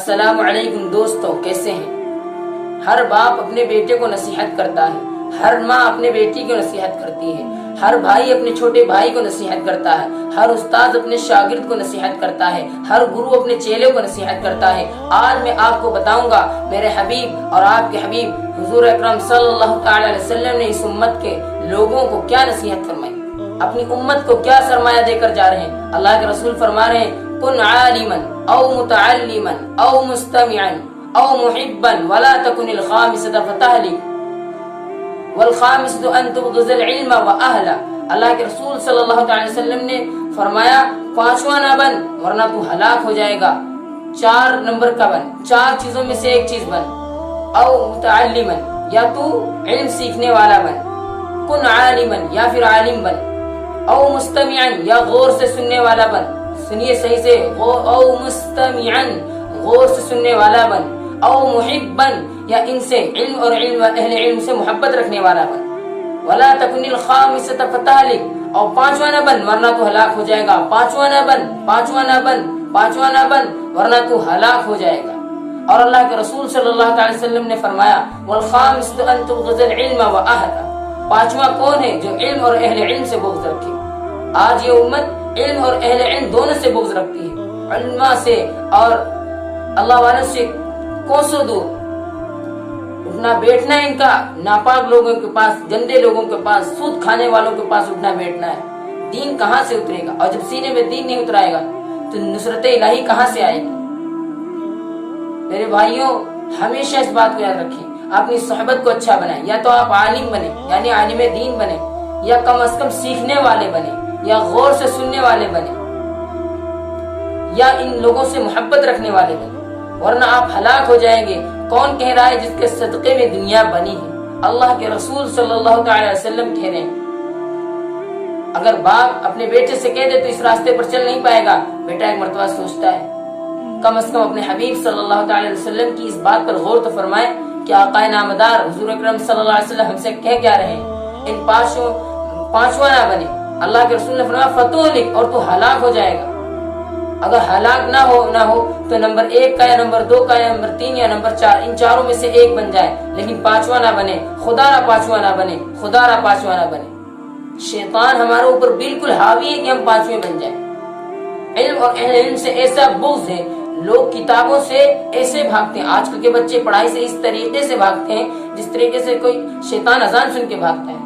السلام علیکم دوستو، کیسے ہیں؟ ہر باپ اپنے بیٹے کو نصیحت کرتا ہے، ہر ماں اپنے بیٹی کو نصیحت کرتی ہے، ہر بھائی اپنے چھوٹے بھائی کو نصیحت کرتا ہے، ہر استاد اپنے شاگرد کو نصیحت کرتا ہے، ہر گرو اپنے چیلے کو نصیحت کرتا ہے۔ آج میں آپ کو بتاؤں گا میرے حبیب اور آپ کے حبیب حضور اکرم صلی اللہ تعالی علیہ وسلم نے اس امت کے لوگوں کو کیا نصیحت فرمائی، اپنی امت کو کیا سرمایہ دے کر جا رہے ہیں۔ اللہ کے رسول فرما رہے ہیں، کن عالما او متعلما او مستمعا او محبا ولا تكن الخامسة فتهلك والخامسة ان تبغض العلم واهله۔ اللہ کے رسول صلی اللہ علیہ وسلم نے فرمایا، پانچواں نہ بن ورنہ تو ہلاک ہو جائے گا۔ 4 نمبر کا بن، 4 چیزوں میں سے ایک چیز بن۔ او متعلما، یا تو علم سیکھنے والا بن، کن عالما یا پھر عالم بن، او مستمعا یا غور سے سننے والا بن، سنیے صحیح سے، او مستمعا غور سے سننے والا بن، او محبا یا ان سے علم اور اہل علم سے محبت رکھنے والا بن، ولا تکن الخامسة فتهلك، اور 5واں نہ بن ورنہ تو ہلاک ہو جائے گا۔ 5واں نہ بن، 5واں نہ بن، 5واں نہ بن ورنہ تو ہلاک ہو جائے گا۔ اور اللہ کے رسول صلی اللہ علیہ وسلم نے فرمایا، والخامسة ان تبغض العلم واهله، 5واں کون ہے؟ جو علم اور اہل علم سے بغض رکھے۔ آج یہ امت علم اور اہل علم دونوں سے بغض رکھتی ہے، علماء سے اور اللہ والوں سے کوسوں دور۔ اٹھنا بیٹھنا ان کا ناپاک لوگوں کے پاس، گندے لوگوں کے پاس، سود کھانے والوں کے پاس اٹھنا بیٹھنا ہے۔ دین کہاں سے اترے گا؟ اور جب سینے میں دین نہیں اترائے گا تو نصرت الہی کہاں سے آئے گی؟ میرے بھائیوں، ہمیشہ اس بات کو یاد رکھیں، اپنی صحبت کو اچھا بنائیں۔ یا تو آپ عالم بنے یعنی عالم دین بنے، یا کم از کم سیکھنے والے بنے، یا غور سے سننے والے بنے، یا ان لوگوں سے محبت رکھنے والے بنے، ورنہ آپ ہلاک ہو جائیں گے۔ کون کہہ رہا ہے جس کے صدقے میں دنیا بنی ہے؟ اللہ کے رسول صلی اللہ تعالی وسلم کہہ رہے ہیں۔ اگر باپ اپنے بیٹے سے کہہ دے تو اس راستے پر چل نہیں پائے گا، بیٹا ایک مرتبہ سوچتا ہے۔ کم از کم اپنے حبیب صلی اللہ تعالی وسلم کی اس بات پر غور تو فرمائے کہ آقائے نامدار حضور اکرم صلی اللہ علیہ وسلم ہم سے کہہ کیا رہے ہیں۔ ان 5واں نہ بنے۔ اللہ کے رسول نے فرمایا، فتولک، اور تو ہلاک ہو جائے گا۔ اگر ہلاک نہ ہو تو نمبر 1 کا یا نمبر 2 کا یا نمبر 3 یا نمبر 4، ان چاروں میں سے ایک بن جائے، لیکن 5واں نہ بنے۔ خدا را 5واں نہ بنے، خدا را 5واں نہ بنے۔ شیطان ہمارے اوپر بالکل حاوی ہے کہ ہم 5ویں بن جائیں۔ علم اور اہل علم سے ایسا بغض ہے، لوگ کتابوں سے ایسے بھاگتے ہیں۔ آج کل کے بچے پڑھائی سے اس طریقے سے بھاگتے ہیں جس طریقے سے کوئی شیطان اذان سن کے بھاگتا ہے۔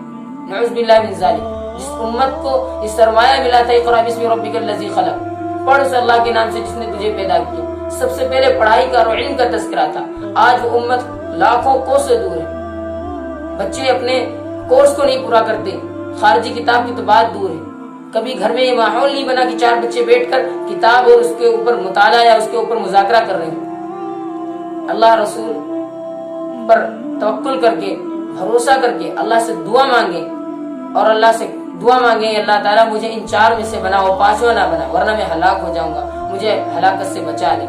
نعوذ باللہ من ذالک۔ جس امت کو یہ سرمایہ ملا تھا، اقرأ باسم ربک الذی خلق، پڑھ اس اللہ کے نام سے جس نے تجھے پیدا کیا، سب سے پہلے پڑھائی کا اور علم کا تذکرہ تھا۔ آج وہ امت لاکھوں کوس سے دور ہے۔ بچے اپنے کورس کو نہیں پورا کرتے، خارجی کتاب کی تو بات دور ہے۔ کبھی گھر میں یہ ماحول نہیں بنا کہ 4 بچے بیٹھ کر کتاب اور اس کے اوپر مطالعہ یا اس کے اوپر مذاکرہ کر رہے ہیں۔ اللہ رسول پر توکل کر کے، بھروسہ کر کے اللہ سے دعا مانگے، اور اللہ سے دعا مانگے، اللہ تعالیٰ مجھے ان 4 میں سے بناؤ، 5واں نہ بنا ورنہ میں ہلاک ہو جاؤں گا، مجھے ہلاکت سے بچا لے۔